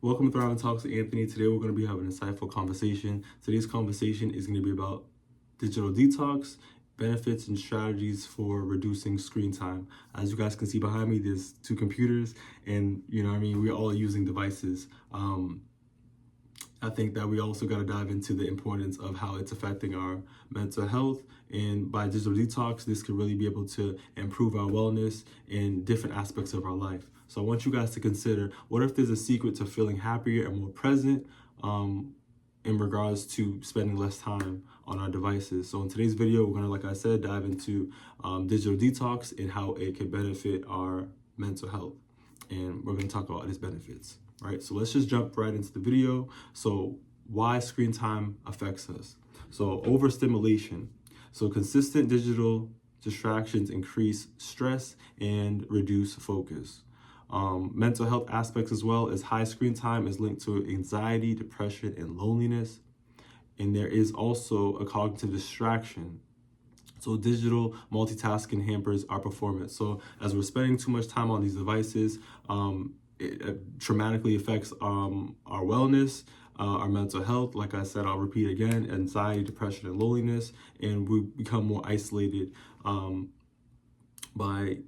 Welcome to Thrive and Talks with Anthony. Today we're going to be having an insightful conversation. Today's conversation is going to be about digital detox, benefits and strategies for reducing screen time. As you guys can see behind me, there's two computers and we're all using devices. I think that we also got to dive into the importance of how it's affecting our mental health. And by digital detox, this could really be able to improve our wellness in different aspects of our life. So I want you guys to consider, what if there's a secret to feeling happier and more present in regards to spending less time on our devices? So in today's video, we're going to, like I said, dive into digital detox and how it can benefit our mental health. And we're going to talk about its benefits. Right, so let's just jump right into the video. So why screen time affects us. So overstimulation. So consistent digital distractions increase stress and reduce focus. Mental health aspects as well, as high screen time is linked to anxiety, depression, and loneliness. And there is also a cognitive distraction. So digital multitasking hampers our performance. So as we're spending too much time on these devices, it dramatically affects our wellness, our mental health. Like I said, I'll repeat again, anxiety, depression, and loneliness. And we become more isolated by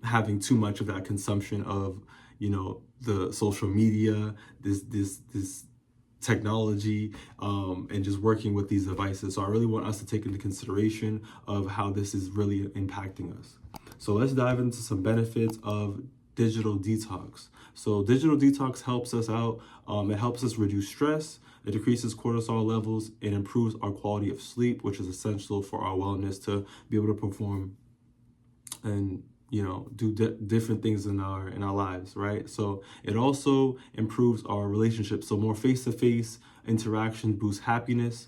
having too much of that consumption of, the social media, this technology, and just working with these devices. So I really want us to take into consideration of how this is really impacting us. So let's dive into some benefits of digital detox. So digital detox helps us out. It helps us reduce stress. It decreases cortisol levels. It improves our quality of sleep, which is essential for our wellness to be able to perform and do different things in our lives, right? So it also improves our relationships. So more face-to-face interaction boosts happiness.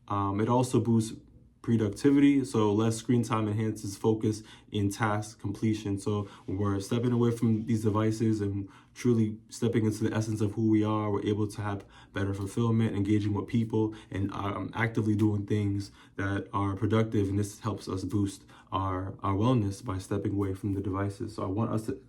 It also boosts productivity. So less screen time enhances focus in task completion. So when we're stepping away from these devices and truly stepping into the essence of who we are, we're able to have better fulfillment, engaging with people, and actively doing things that are productive. And this helps us boost our wellness by stepping away from the devices. So I want us to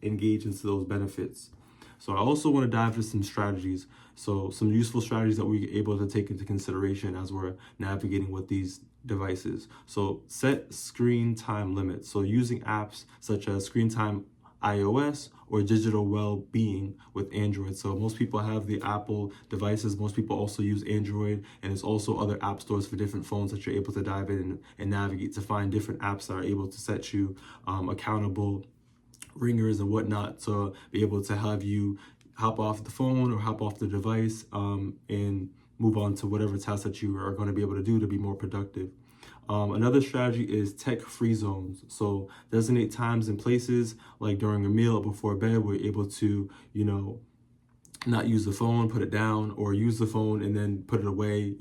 engage into those benefits. So I also want to dive into some strategies. So some useful strategies that we're able to take into consideration as we're navigating with these devices. So set screen time limits. So using apps such as Screen Time iOS or Digital Well-Being with Android. So most people have the Apple devices. Most people also use Android, and there's also other app stores for different phones that you're able to dive in and navigate to find different apps that are able to set you accountable, ringers and whatnot, to be able to have you hop off the phone or hop off the device and move on to whatever task that you are going to be able to do to be more productive. Another strategy is tech-free zones. So designate times and places, like during a meal or before bed, we're able to, not use the phone, put it down, or use the phone and then put it away.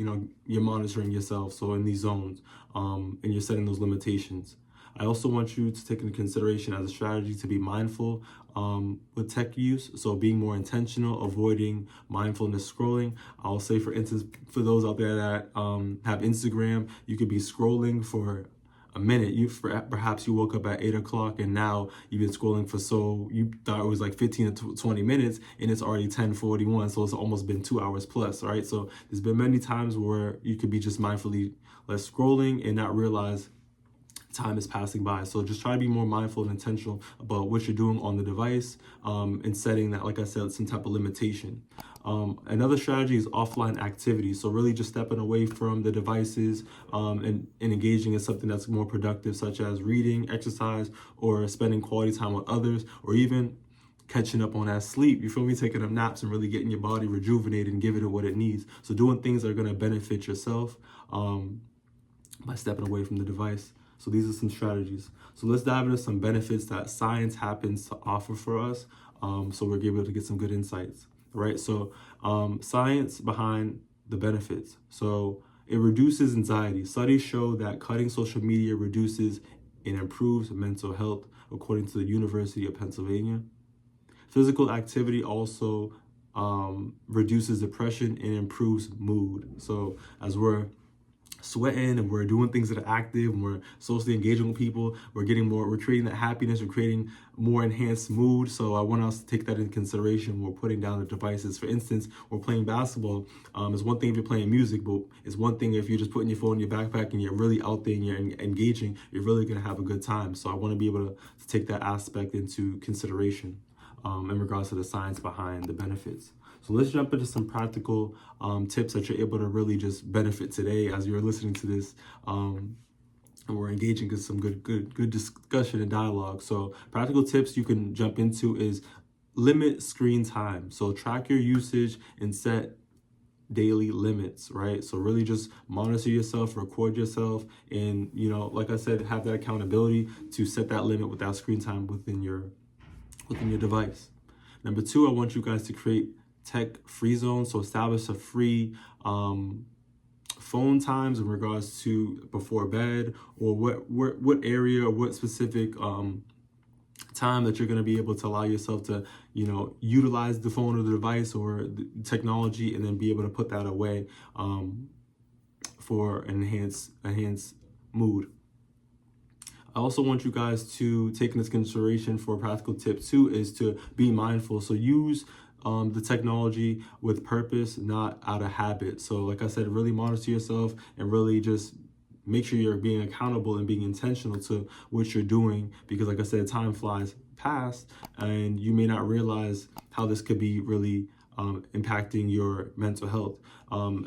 You're monitoring yourself. So in these zones, and you're setting those limitations. I also want you to take into consideration as a strategy to be mindful with tech use. So being more intentional, avoiding mindfulness scrolling. I'll say, for instance, for those out there that have Instagram, you could be scrolling for a minute. Perhaps you woke up at 8 o'clock and now you've been scrolling you thought it was like 15 to 20 minutes and it's already 10:41. So it's almost been 2 hours plus, right? So there's been many times where you could be just mindfully less scrolling and not realize time is passing by. So just try to be more mindful and intentional about what you're doing on the device, and setting that, like I said, some type of limitation. Another strategy is offline activities. So really just stepping away from the devices and engaging in something that's more productive, such as reading, exercise, or spending quality time with others, or even catching up on that sleep. You feel me? Taking up naps and really getting your body rejuvenated and giving it what it needs. So doing things that are going to benefit yourself by stepping away from the device. So these are some strategies. So let's dive into some benefits that science happens to offer for us, so we're able to get some good insights, right? So science behind the benefits. So it reduces anxiety. Studies show that cutting social media reduces and improves mental health, according to the University of Pennsylvania. Physical activity also reduces depression and improves mood. So as we're sweating and we're doing things that are active and we're socially engaging with people, we're creating that happiness, we're creating more enhanced mood. So I want us to take that into consideration when we're putting down the devices. For instance, we're playing basketball. It's one thing if you're playing music, but it's one thing if you're just putting your phone in your backpack and you're really out there and you're engaging, you're really going to have a good time. So I want to be able to take that aspect into consideration in regards to the science behind the benefits. So let's jump into some practical tips that you're able to really just benefit today as you're listening to this. And we're engaging in some good discussion and dialogue. So practical tips you can jump into is limit screen time. So track your usage and set daily limits, right? So really just monitor yourself, record yourself, and like I said, have that accountability to set that limit with that screen time within your device. Number 2, I want you guys to create tech-free zones. So establish a free phone times in regards to before bed, or what area or what specific time that you're going to be able to allow yourself to utilize the phone or the device or the technology, and then be able to put that away for enhanced mood. I also want you guys to take into consideration for a practical tip 2 is to be mindful. So use the technology with purpose, not out of habit. So like I said, really monitor yourself and really just make sure you're being accountable and being intentional to what you're doing, because like I said, time flies past and you may not realize how this could be really impacting your mental health.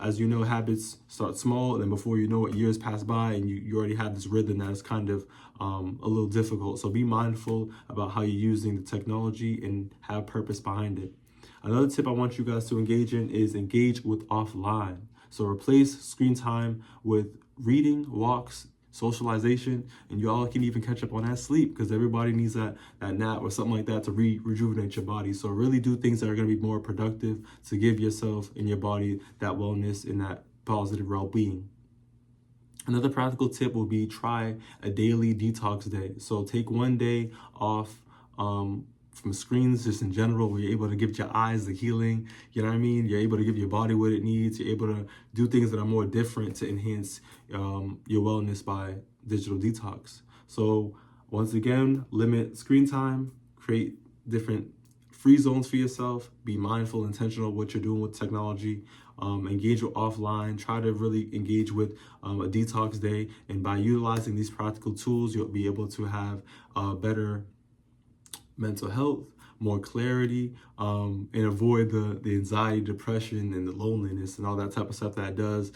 As you know, habits start small, and then before you know it, years pass by and you already have this rhythm that is kind of a little difficult. So be mindful about how you're using the technology and have purpose behind it. Another tip I want you guys to engage in is engage with offline. So replace screen time with reading, walks, socialization, and you all can even catch up on that sleep, because everybody needs that nap or something like that to rejuvenate your body. So really do things that are going to be more productive to give yourself and your body that wellness and that positive well-being. Another practical tip will be try a daily detox day. So take one day off from screens just in general, where you're able to give your eyes the healing, you know what I mean? You're able to give your body what it needs. You're able to do things that are more different to enhance your wellness by digital detox. So once again, limit screen time, create different free zones for yourself, be mindful, intentional what you're doing with technology, engage with offline, try to really engage with a detox day. And by utilizing these practical tools, you'll be able to have better mental health, more clarity, and avoid the anxiety, depression, and the loneliness and all that type of stuff that does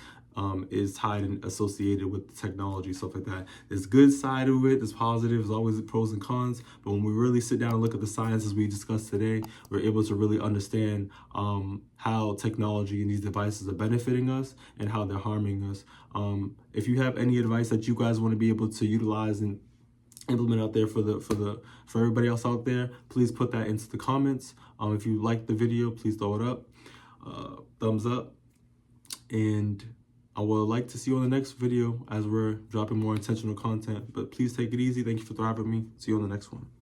is tied and associated with the technology, stuff like that. There's good side of it, there's positive, there's always the pros and cons, but when we really sit down and look at the science as we discussed today, we're able to really understand how technology and these devices are benefiting us and how they're harming us. If you have any advice that you guys want to be able to utilize and implement out there for everybody else out there, please put that into the comments. If you like the video, please throw it up, thumbs up, and I would like to see you on the next video as we're dropping more intentional content. But please take it easy. Thank you for thriving with me. See you on the next one.